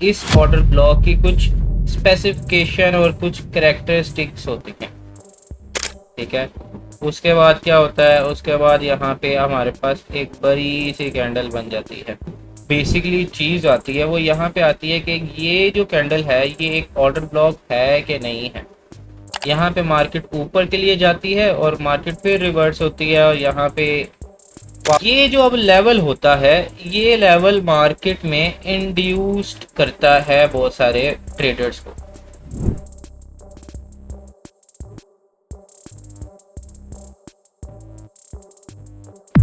इस order block की कुछ स्पेसिफिकेशन और कुछ कैरेक्टरिस्टिक्स होती हैं। ठीक है, उसके बाद क्या होता है, उसके बाद यहाँ पे हमारे पास एक बड़ी सी कैंडल बन जाती है। बेसिकली चीज़ आती है वो यहाँ पे आती है कि ये जो कैंडल है ये एक ऑर्डर ब्लॉक है कि नहीं है। यहाँ पे मार्केट ऊपर के लिए जाती है और मार्केट फिर रिवर्स होती है, और यहाँ पे ये जो अब लेवल होता है ये लेवल मार्केट में इंड्यूस्ड करता है बहुत सारे ट्रेडर्स को।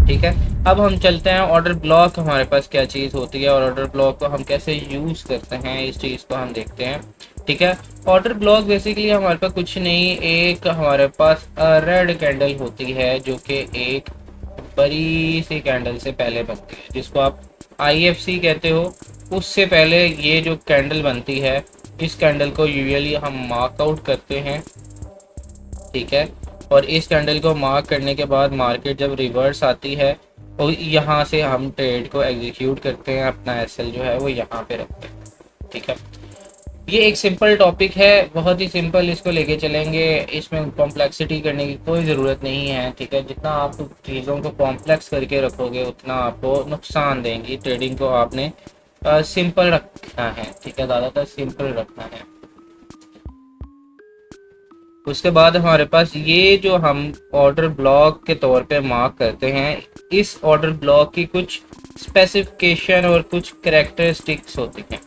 ठीक है, अब हम चलते हैं ऑर्डर ब्लॉक हमारे पास क्या चीज़ होती है और ऑर्डर ब्लॉक को हम कैसे यूज़ करते हैं, इस चीज़ को हम देखते हैं। ठीक है, ऑर्डर ब्लॉक बेसिकली हमारे पास कुछ नहीं, एक हमारे पास रेड कैंडल होती है जो कि एक बड़ी सी कैंडल से पहले बनती है, जिसको आप IFC कहते हो। उससे पहले ये जो कैंडल बनती है, इस कैंडल को यूजुअली हम मार्क आउट करते हैं। ठीक है, और इस कैंडल को मार्क करने के बाद मार्केट जब रिवर्स आती है और यहाँ से हम ट्रेड को एग्जीक्यूट करते हैं, अपना SL जो है वो यहाँ पे रखते हैं। ठीक है, ये एक सिंपल टॉपिक है, बहुत ही सिंपल इसको लेके चलेंगे, इसमें कॉम्प्लेक्सिटी करने की कोई ज़रूरत नहीं है। ठीक है, जितना आप चीज़ों को कॉम्प्लेक्स करके रखोगे उतना आपको नुकसान देंगी। ट्रेडिंग को आपने सिंपल रखना है। ठीक है, ज़्यादातर सिंपल रखना है। उसके बाद हमारे पास ये जो हम ऑर्डर ब्लॉक के तौर पे मार्क करते हैं, इस ऑर्डर ब्लॉक की कुछ स्पेसिफिकेशन और कुछ कैरेक्टरिस्टिक्स होती हैं।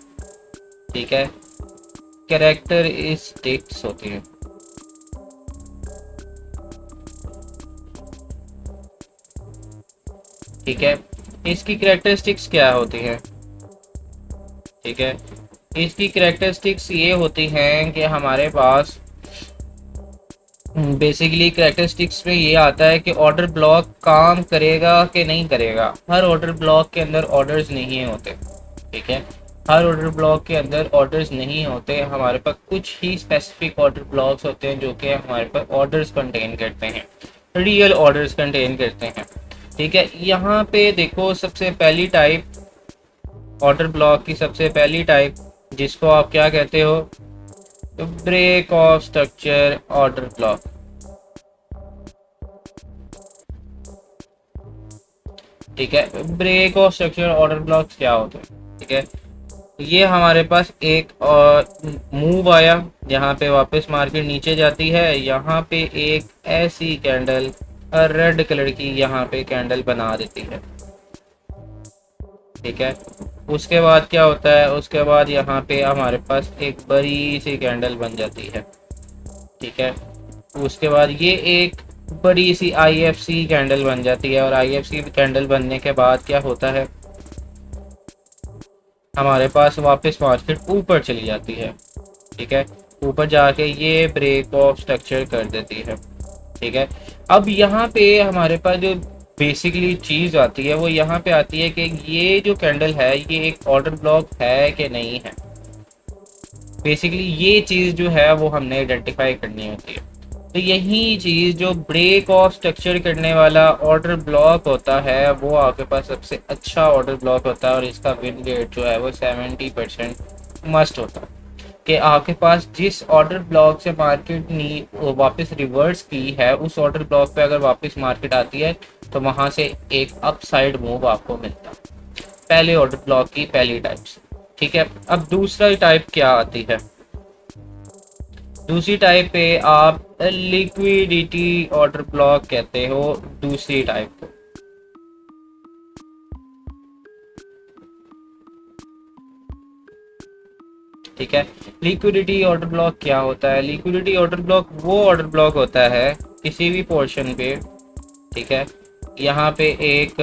ठीक है, कैरेक्टरिस्टिक्स होती हैं। ठीक है, इसकी कैरेक्टरिस्टिक्स क्या होती हैं? ठीक है, इसकी कैरेक्टरिस्टिक्स ये होती हैं कि हमारे पास बेसिकली कैरेक्टरिस्टिक्स में ये आता है कि ऑर्डर ब्लॉक काम करेगा कि नहीं करेगा। हर ऑर्डर ब्लॉक के अंदर ऑर्डर्स नहीं होते। ठीक है, हर ऑर्डर ब्लॉक के अंदर ऑर्डर्स नहीं होते, हमारे पास कुछ ही स्पेसिफिक ऑर्डर ब्लॉक्स होते हैं जो कि हमारे पास ऑर्डर्स कंटेन करते हैं, रियल ऑर्डर्स कंटेन करते हैं। ठीक है, यहाँ पे देखो सबसे पहली टाइप ऑर्डर ब्लॉक की, सबसे पहली टाइप जिसको आप क्या कहते हो, break of structure order block. ठीक है, break of structure order blocks क्या होते हैं? ठीक है, ये हमारे पास एक मूव आया, यहाँ पे वापस मार्केट नीचे जाती है, यहाँ पे एक ऐसी कैंडल रेड कलर की यहाँ पे कैंडल बना देती है। ठीक है, उसके बाद क्या होता है, उसके बाद यहाँ पे हमारे पास एक बड़ी सी कैंडल बन जाती है। ठीक है, उसके बाद ये एक बड़ी सी IFC कैंडल बन जाती है, और IFC कैंडल बनने के बाद क्या होता है, हमारे पास वापस मार्केट ऊपर चली जाती है। ठीक है, ऊपर जाके ये ब्रेक ऑफ स्ट्रक्चर कर देती है। ठीक है, अब यहाँ पे हमारे पास जो बेसिकली चीज़ आती है वो यहाँ पे आती है कि ये जो कैंडल है ये एक ऑर्डर ब्लॉक है कि नहीं है। बेसिकली ये चीज़ जो है वो हमने आइडेंटिफाई करनी होती है। तो यही चीज़ जो ब्रेक ऑफ स्ट्रक्चर करने वाला ऑर्डर ब्लॉक होता है वो आपके पास सबसे अच्छा ऑर्डर ब्लॉक होता है, और इसका विन रेट जो है वो 70% मस्ट होता है। कि आपके पास जिस ऑर्डर ब्लॉक से मार्केट नी वापस रिवर्स की है, उस ऑर्डर ब्लॉक पे अगर वापस मार्केट आती है तो वहाँ से एक अपसाइड मूव आपको मिलता है, पहले ऑर्डर ब्लॉक की पहली टाइप से। ठीक है, अब दूसरा टाइप क्या आती है, दूसरी टाइप पे आप लिक्विडिटी ऑर्डर ब्लॉक कहते हो दूसरी टाइप को। ठीक है, लिक्विडिटी ऑर्डर ब्लॉक क्या होता है? लिक्विडिटी ऑर्डर ब्लॉक वो ऑर्डर ब्लॉक होता है किसी भी पोर्शन पे। ठीक है, यहाँ पे एक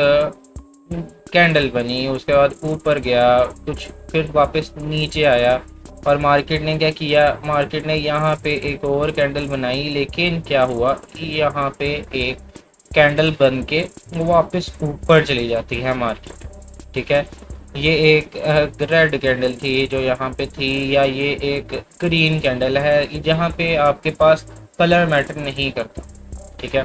कैंडल बनी, उसके बाद ऊपर गया कुछ, फिर वापस नीचे आया, और मार्केट ने क्या किया, मार्केट ने यहाँ पे एक और कैंडल बनाई, लेकिन क्या हुआ कि यहाँ पे एक कैंडल बन के वापस ऊपर चली जाती है मार्केट। ठीक है, ये एक रेड कैंडल थी जो यहाँ पे थी, या ये एक ग्रीन कैंडल है, जहाँ पे आपके पास कलर मैटर नहीं करता। ठीक है,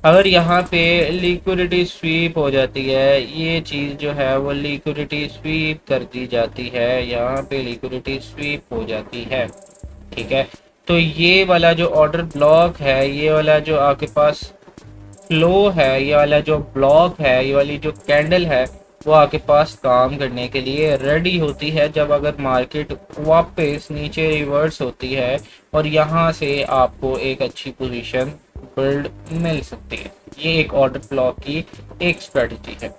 अगर यहाँ पे लिक्विडिटी स्वीप हो जाती है, ये चीज़ जो है वो लिक्विडिटी स्वीप कर दी जाती है, यहाँ पे लिक्विडिटी स्वीप हो जाती है, ठीक है। तो ये वाला जो ऑर्डर ब्लॉक है, ये वाला जो आपके पास फ्लो है, ये वाला जो ब्लॉक है, ये वाली जो कैंडल है, वो आपके पास काम करने के लिए रेडी होती है जब अगर मार्केट वापस नीचे रिवर्स होती है और यहाँ से आपको एक अच्छी पोजीशन बिल्ड मिल सकती है। ये एक ऑर्डर ब्लॉक की एक स्ट्रेटजी है।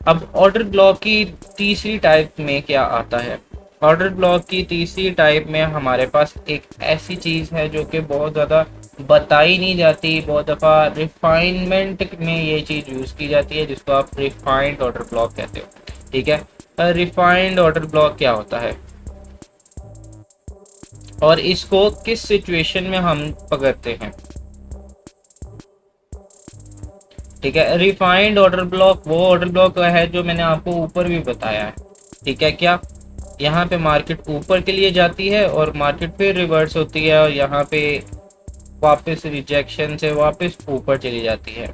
अब ऑर्डर ब्लॉक की तीसरी टाइप में क्या आता है? ऑर्डर ब्लॉक की तीसरी टाइप में हमारे पास एक ऐसी चीज़ है जो कि बहुत ज़्यादा बताई नहीं जाती, बहुत दफ़ा रिफाइनमेंट में ये चीज़ यूज़ की जाती है, जिसको आप रिफाइंड ऑर्डर ब्लॉक कहते हो, ठीक है। रिफाइंड ऑर्डर ब्लॉक क्या होता है और इसको किस सिचुएशन में हम पकड़ते हैं? ठीक है, रिफाइंड ऑर्डर ब्लॉक वो ऑर्डर ब्लॉक है जो मैंने आपको ऊपर भी बताया है, ठीक है। क्या यहाँ पे मार्केट ऊपर के लिए जाती है और मार्केट फिर रिवर्स होती है और यहाँ पे वापस रिजेक्शन से वापस ऊपर चली जाती है,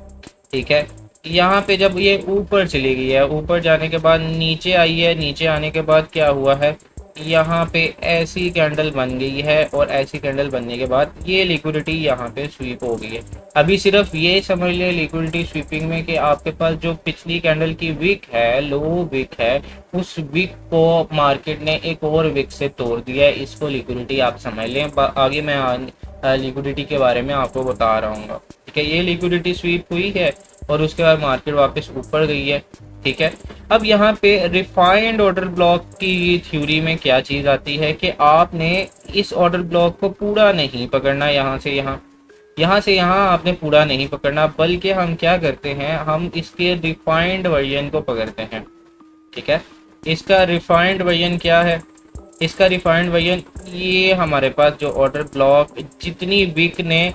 ठीक है। यहाँ पे जब ये ऊपर चली गई है, ऊपर जाने के बाद नीचे आई है, नीचे आने के बाद क्या हुआ है, यहाँ पे ऐसी कैंडल बन गई है और ऐसी कैंडल बनने के बाद ये लिक्विडिटी यहाँ पे स्वीप हो गई है। अभी सिर्फ ये समझ ले लिक्विडिटी स्वीपिंग में कि आपके पास जो पिछली कैंडल की विक है, लो विक है, उस विक को मार्केट ने एक और विक से तोड़ दिया है, इसको लिक्विडिटी आप समझ लें। आगे मैं लिक्विडिटी के बारे में आपको बता रहा हूँ, ठीक है। ये लिक्विडिटी स्वीप हुई है और उसके बाद मार्केट वापस ऊपर गई है, ठीक है। अब यहाँ पे रिफाइंड ऑर्डर ब्लॉक की थ्योरी में क्या चीज़ आती है कि आपने इस ऑर्डर ब्लॉक को पूरा नहीं पकड़ना, यहाँ से यहाँ, यहाँ से यहाँ आपने पूरा नहीं पकड़ना, बल्कि हम क्या करते हैं, हम इसके रिफाइंड वर्जन को पकड़ते हैं, ठीक है। इसका रिफाइंड वर्जन क्या है? इसका रिफाइंड वर्जन ये हमारे पास जो ऑर्डर ब्लॉक जितनी वीक ने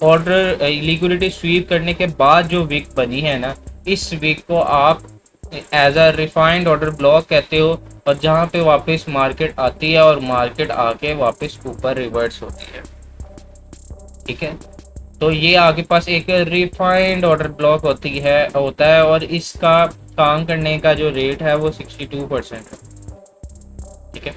ऑर्डर लिक्विडिटी स्वीप करने के बाद जो वीक बनी है ना, इस वीक को आप as a refined order block कहते हो, और जहाँ पे वापस मार्केट आती है और मार्केट आके वापस ऊपर रिवर्स होती है, ठीक है। तो ये आपके पास एक रिफाइंड ऑर्डर ब्लॉक होता है और इसका काम करने का जो रेट है वो 62% है, ठीक है।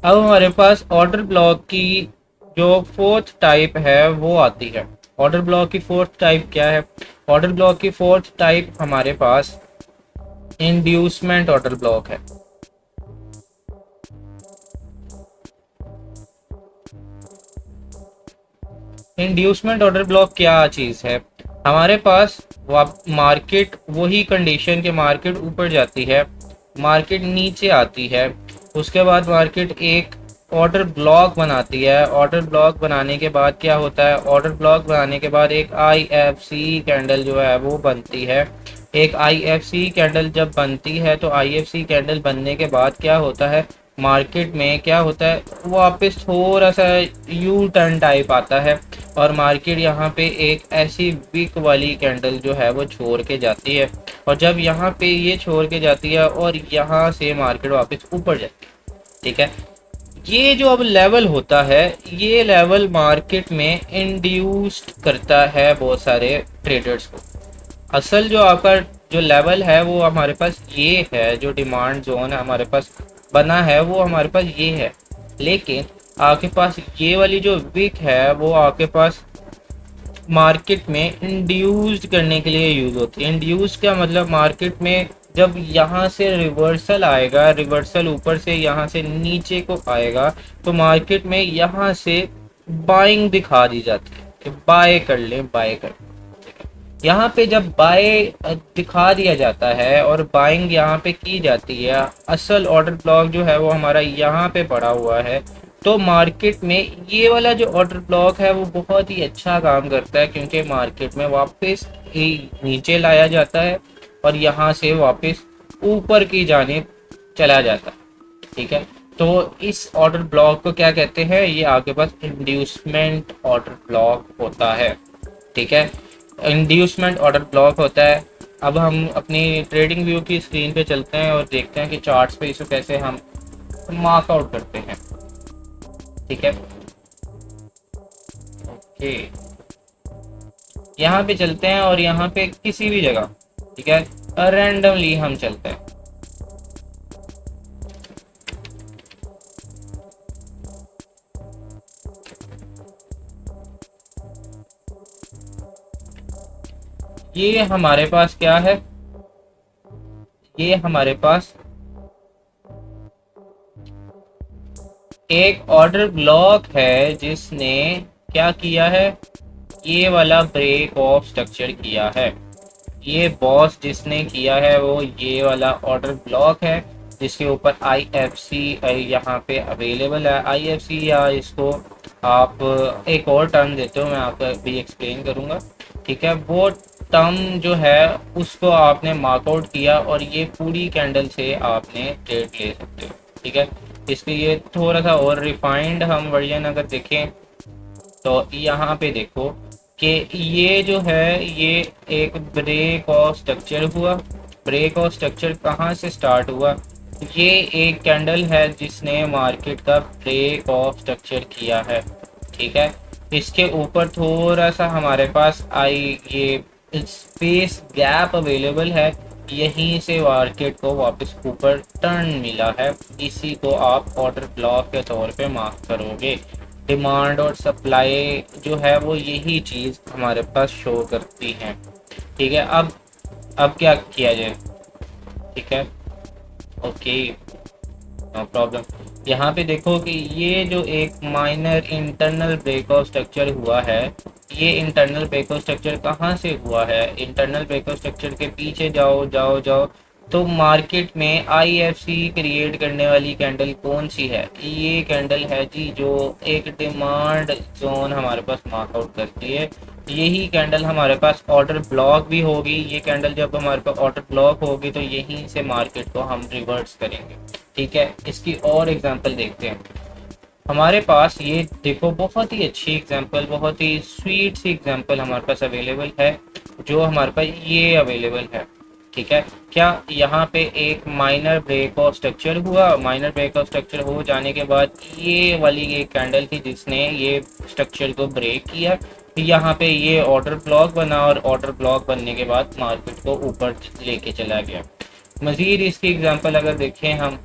अब हमारे पास ऑर्डर ब्लॉक की जो फोर्थ टाइप है वो आती है। ऑर्डर ब्लॉक की फोर्थ टाइप क्या है? ऑर्डर ब्लॉक की फोर्थ टाइप हमारे पास इंड्यूसमेंट ऑर्डर ब्लॉक है। इंड्यूसमेंट ऑर्डर ब्लॉक क्या चीज़ है? हमारे पास मार्केट वही कंडीशन के मार्केट ऊपर जाती है, मार्केट नीचे आती है, उसके बाद मार्केट एक ऑर्डर ब्लॉक बनाती है। ऑर्डर ब्लॉक बनाने के बाद क्या होता है? ऑर्डर ब्लॉक बनाने के बाद एक IFC कैंडल जो है वो बनती है। एक IFC कैंडल जब बनती है तो IFC कैंडल बनने के बाद क्या होता है, मार्केट में क्या होता है, वापस थोड़ा सा यू टर्न टाइप आता है और मार्केट यहाँ पे एक ऐसी विक वाली कैंडल जो है वो छोड़ के जाती है, और जब यहाँ पे ये छोड़ के जाती है और यहाँ से मार्केट वापस ऊपर जाती है, ठीक है। ये जो अब लेवल होता है, ये लेवल मार्केट में इंड्यूस्ड करता है बहुत सारे ट्रेडर्स को। असल जो आपका जो लेवल है वो हमारे पास ये है, जो डिमांड जोन है हमारे पास बना है वो हमारे पास ये है, लेकिन आपके पास ये वाली जो विक है वो आपके पास मार्केट में इंड्यूस्ड करने के लिए यूज़ होती है। इंड्यूस का मतलब मार्केट में जब यहाँ से रिवर्सल आएगा, रिवर्सल ऊपर से यहाँ से नीचे को आएगा, तो मार्केट में यहाँ से बाइंग दिखा दी जाती है कि बाय कर लें, बाय कर। यहाँ पे जब बाय दिखा दिया जाता है और बाइंग यहाँ पे की जाती है, असल ऑर्डर ब्लॉक जो है वो हमारा यहाँ पे पड़ा हुआ है, तो मार्केट में ये वाला जो ऑर्डर ब्लॉक है वो बहुत ही अच्छा काम करता है, क्योंकि मार्केट में वापस नीचे लाया जाता है और यहाँ से वापस ऊपर की जानिब चला जाता है, ठीक है। तो इस ऑर्डर ब्लॉक को क्या कहते हैं? ये आपके पास इंड्यूसमेंट ऑर्डर ब्लॉक होता है, ठीक है। इंड्यूसमेंट ऑर्डर ब्लॉक होता है। अब हम अपनी ट्रेडिंग व्यू की स्क्रीन पे चलते हैं और देखते हैं कि चार्ट्स पे इसे कैसे हम मार्क आउट करते हैं, ठीक है। ओके, यहाँ पे चलते हैं और यहाँ पे किसी भी जगह, ठीक है, रैंडमली हम चलते हैं। ये हमारे पास क्या है, ये हमारे पास एक ऑर्डर ब्लॉक है जिसने क्या किया है, ये वाला ब्रेक ऑफ स्ट्रक्चर किया है। ये बॉस जिसने किया है वो ये वाला ऑर्डर ब्लॉक है जिसके ऊपर IFC यहाँ पे अवेलेबल है। IFC या इसको आप एक और टर्म देते हो, मैं आपको भी एक्सप्लेन करूँगा, ठीक है। वो टर्म जो है उसको आपने मार्कआउट किया और ये पूरी कैंडल से आपने ट्रेड ले सकते हो, ठीक है। इसके ये थोड़ा सा और रिफाइंड हम वर्जन अगर देखें तो यहाँ पे देखो कि ये जो है ये एक ब्रेक ऑफ स्ट्रक्चर हुआ। ब्रेक ऑफ स्ट्रक्चर कहाँ से स्टार्ट हुआ, ये एक कैंडल है जिसने मार्केट का ब्रेक ऑफ स्ट्रक्चर किया है, ठीक है। इसके ऊपर थोड़ा सा हमारे पास ये स्पेस गैप अवेलेबल है, यहीं से मार्केट को वापस ऊपर टर्न मिला है। इसी को आप ऑर्डर ब्लॉक के तौर पे मार्क करोगे। डिमांड और सप्लाई जो है वो यही चीज़ हमारे पास शो करती है, ठीक है। अब क्या किया जाए, ठीक है, ओके, नो प्रॉब्लम। यहाँ पे देखो कि ये जो एक माइनर इंटरनल ब्रेकआउट स्ट्रक्चर हुआ है, ये इंटरनल ब्रेकआउट स्ट्रक्चर कहाँ से हुआ है, इंटरनल ब्रेकआउट स्ट्रक्चर के पीछे जाओ जाओ जाओ तो मार्केट में IFC क्रिएट करने वाली कैंडल कौन सी है, ये कैंडल है जी जो एक डिमांड जोन हमारे पास मार्कआउट करती है। यही कैंडल हमारे पास ऑर्डर ब्लॉक भी होगी। ये कैंडल जब हमारे पास ऑर्डर ब्लॉक होगी तो यहीं से मार्केट को हम रिवर्स करेंगे, ठीक है। इसकी और एग्जांपल देखते हैं। हमारे पास ये देखो बहुत ही अच्छी एग्जांपल, बहुत ही स्वीट सी एग्जांपल हमारे पास अवेलेबल है, जो हमारे पास ये अवेलेबल है, ठीक है। क्या यहाँ पे एक माइनर ब्रेक ऑफ स्ट्रक्चर हुआ, माइनर ब्रेक ऑफ स्ट्रक्चर हो जाने के बाद ये वाली एक कैंडल थी जिसने ये स्ट्रक्चर को ब्रेक किया, यहाँ पे ये ऑर्डर ब्लॉक बना और ऑर्डर ब्लॉक बनने के बाद मार्केट को ऊपर लेके चला गया। मजीद इसकी एग्जांपल अगर देखें हम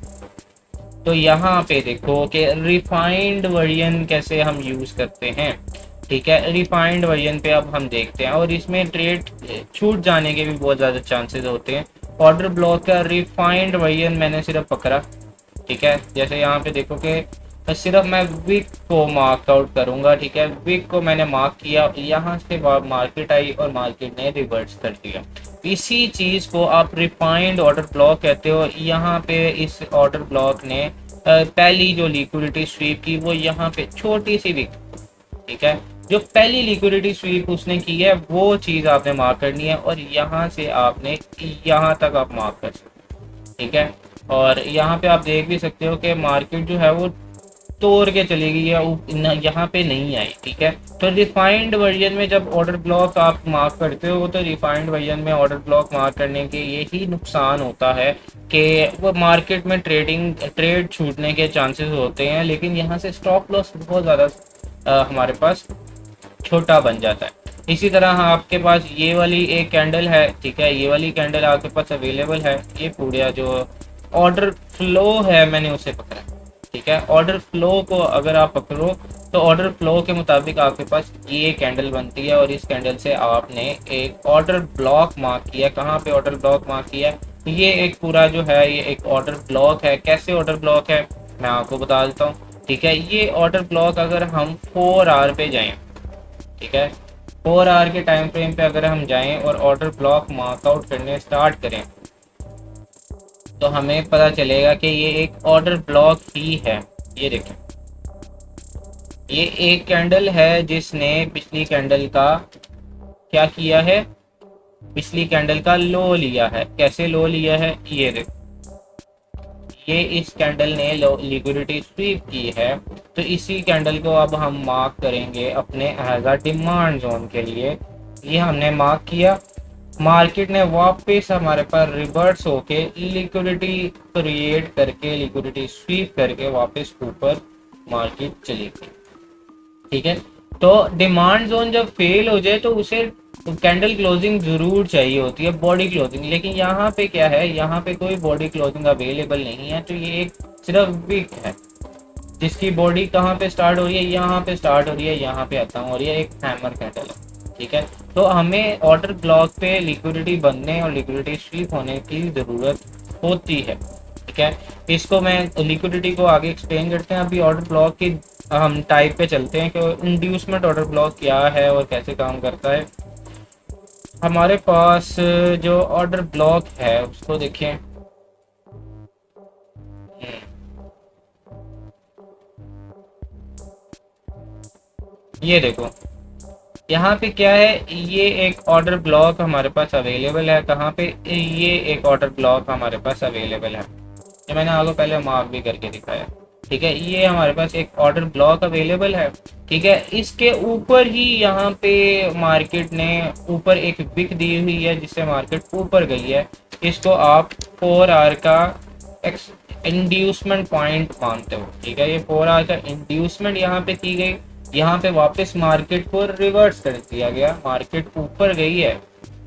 तो यहाँ पे देखो कि रिफाइंड वर्जन कैसे हम यूज़ करते हैं, ठीक है। रिफाइंड वर्जन पे अब हम देखते हैं और इसमें ट्रेड छूट जाने के भी बहुत ज़्यादा चांसेस होते हैं। ऑर्डर ब्लॉक का रिफाइंड वर्जन मैंने सिर्फ पकड़ा, ठीक है। जैसे यहाँ पे देखो कि सिर्फ मैं विक को मार्क आउट करूंगा, ठीक है। विक को मैंने मार्क किया, यहाँ से मार्केट आई और मार्केट ने रिवर्स कर दिया। इसी चीज़ को आप रिफाइंड ऑर्डर ब्लॉक कहते हो। यहाँ पे इस ऑर्डर ब्लॉक ने पहली जो लिक्विडिटी स्वीप की वो यहाँ पे छोटी सी विक, ठीक है, जो पहली लिक्विडिटी स्वीप उसने की है वो चीज़ आपने मार्क करनी है और यहाँ से आपने यहाँ तक आप मार्क कर सकते हो, ठीक है। और यहाँ पे आप देख भी सकते हो कि मार्केट जो है वो तोड़ के चली गई है, यहाँ पे नहीं आई, ठीक है। तो रिफाइंड वर्जन में जब ऑर्डर ब्लॉक आप मार्क करते हो तो रिफाइंड वर्जन में ऑर्डर ब्लॉक मार्क करने के यही नुकसान होता है कि वो मार्केट में ट्रेड छूटने के चांसेस होते हैं, लेकिन यहाँ से स्टॉप लॉस बहुत ज़्यादा हमारे पास छोटा बन जाता है। इसी तरह आपके पास ये वाली एक कैंडल है, ठीक है, ये वाली कैंडल आपके पास अवेलेबल है। ये पूरा जो ऑर्डर फ्लो है मैंने उसे पकड़ा, ठीक है। ऑर्डर फ्लो को अगर आप पकड़ो तो ऑर्डर फ्लो के मुताबिक आपके पास ये कैंडल बनती है और इस कैंडल से आपने एक ऑर्डर ब्लॉक मार्क किया। कहाँ पे ऑर्डर ब्लॉक मार्क किया, ये एक पूरा जो है ये एक ऑर्डर ब्लॉक है। कैसे ऑर्डर ब्लॉक है मैं आपको बता देता हूँ, ठीक है। ये ऑर्डर ब्लॉक अगर हम 4 आवर पे जाएं, ठीक है, 4 आवर के टाइम फ्रेम पे अगर हम जाएं और ऑर्डर ब्लॉक मार्कआउट करने स्टार्ट करें तो हमें पता चलेगा कि ये एक ऑर्डर ब्लॉक ही है। ये देखें, ये एक कैंडल है जिसने पिछली कैंडल का क्या किया है, पिछली कैंडल का लो लिया है। कैसे लो लिया है, ये देखो, ये इस कैंडल ने लिक्विडिटी स्वीप की है। तो इसी कैंडल को अब हम मार्क करेंगे अपने एज अ डिमांड जोन के लिए। ये हमने मार्क किया, मार्केट ने वापस हमारे पास रिवर्स होके लिक्विडिटी क्रिएट करके लिक्विडिटी स्वीप करके वापस ऊपर मार्केट चली गई, ठीक है। तो डिमांड जोन जब फेल हो जाए तो उसे तो कैंडल क्लोजिंग ज़रूर चाहिए होती है, बॉडी क्लोजिंग, लेकिन यहाँ पे क्या है, यहाँ पे कोई बॉडी क्लोजिंग अवेलेबल नहीं है। तो ये एक सिर्फ विक है जिसकी बॉडी कहाँ पे स्टार्ट हो रही है, यहाँ पे स्टार्ट हो रही है, यहाँ पे खत्म हो रही है, एक हैमर कैंडल है। ठीक है, तो हमें ऑर्डर ब्लॉक पे लिक्विडिटी बनने और लिक्विडिटी स्वीप होने की ज़रूरत होती है। ठीक है, इसको मैं लिक्विडिटी को आगे एक्सप्लेन करते हैं। अभी ऑर्डर ब्लॉक की हम टाइप पे चलते हैं कि इंड्यूसमेंट ऑर्डर ब्लॉक क्या है और कैसे काम करता है। हमारे पास जो ऑर्डर ब्लॉक है उसको देखें। ये देखो, यहाँ पे क्या है, ये एक ऑर्डर ब्लॉक हमारे पास अवेलेबल है। कहाँ पे, ये एक ऑर्डर ब्लॉक हमारे पास अवेलेबल है, ये मैंने आपको पहले मार्क भी करके दिखाया। ठीक है, ये हमारे पास एक ऑर्डर ब्लॉक अवेलेबल है। ठीक है, इसके ऊपर ही यहाँ पे मार्केट ने ऊपर एक विक दी हुई है जिससे मार्केट ऊपर गई है। इसको आप 4 आवर का इंड्यूसमेंट पॉइंट मानते हो। ठीक है, ये 4 आवर का इंड्यूसमेंट यहाँ पे की गई, यहाँ पे वापस मार्केट को रिवर्स कर दिया गया। मार्केट ऊपर गई है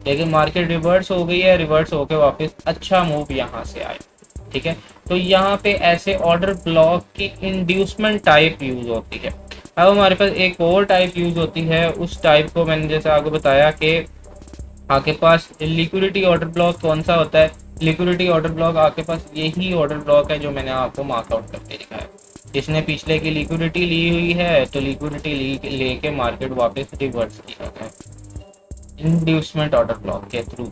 लेकिन मार्केट रिवर्स हो गई है, रिवर्स होके वापस अच्छा मूव यहाँ से आया। ठीक है, तो यहाँ पे ऐसे ऑर्डर ब्लॉक की इंड्यूसमेंट टाइप यूज होती है। अब हमारे पास एक और टाइप यूज होती है, उस टाइप को मैंने जैसे आपको बताया कि आपके पास लिक्विडिटी ऑर्डर ब्लॉक कौन सा होता है। लिक्विडिटी ऑर्डर ब्लॉक आपके पास यही ऑर्डर ब्लॉक है जो मैंने आपको मार्कआउट करके दिखाया। इसने पिछले की लिक्विडिटी ली हुई है तो लिक्विडिटी लेके मार्केट वापस रिवर्स किया है इंड्यूसमेंट ऑर्डर ब्लॉक के थ्रू।